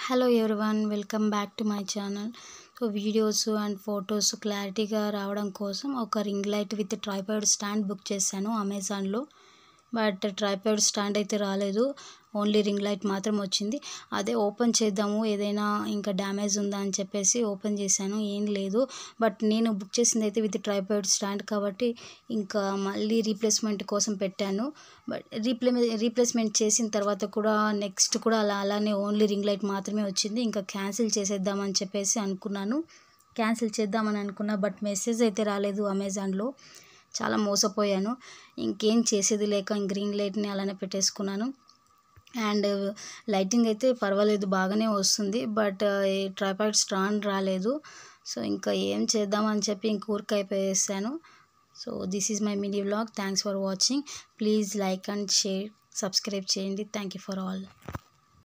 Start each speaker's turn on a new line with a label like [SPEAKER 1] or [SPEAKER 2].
[SPEAKER 1] Hello everyone, welcome back to my channel. So videos and photos క్లారిటీగా రావడం కోసం ఒక ring light with tripod stand book చేశాను అమెజాన్లో. బట్ ట్రైపాడ్ స్టాండ్ అయితే రాలేదు, ఓన్లీ రింగ్ లైట్ మాత్రం వచ్చింది. అదే ఓపెన్ చేద్దాము, ఏదైనా ఇంకా డ్యామేజ్ ఉందా అని చెప్పేసి ఓపెన్ చేశాను, ఏం లేదు. బట్ నేను బుక్ చేసింది అయితే విత్ ట్రైపాడ్ స్టాండ్ కాబట్టి ఇంకా మళ్ళీ రీప్లేస్మెంట్ కోసం పెట్టాను. బట్ రీప్లేస్మెంట్ చేసిన తర్వాత కూడా నెక్స్ట్ కూడా అలానే ఓన్లీ రింగ్ లైట్ మాత్రమే వచ్చింది. ఇంకా క్యాన్సిల్ చేసేద్దామని చెప్పేసి అనుకున్నాను, క్యాన్సిల్ చేద్దామని అనుకున్నా. బట్ మెసేజ్ అయితే రాలేదు అమెజాన్లో. చాలా మోసపోయాను. ఇంకేం చేసేది లేక గ్రీన్ లైట్ని అలానే పెట్టేసుకున్నాను. అండ్ లైటింగ్ అయితే పర్వాలేదు, బాగానే వస్తుంది. బట్ ట్రైపాడ్ స్టాండ్ రాలేదు. సో ఇంకా ఏం చేద్దామని చెప్పి ఇంక ఊరికైపోయేసాను. So this is my mini vlog. Thanks for watching. Please like and share, subscribe చేయండి. Thank you for all.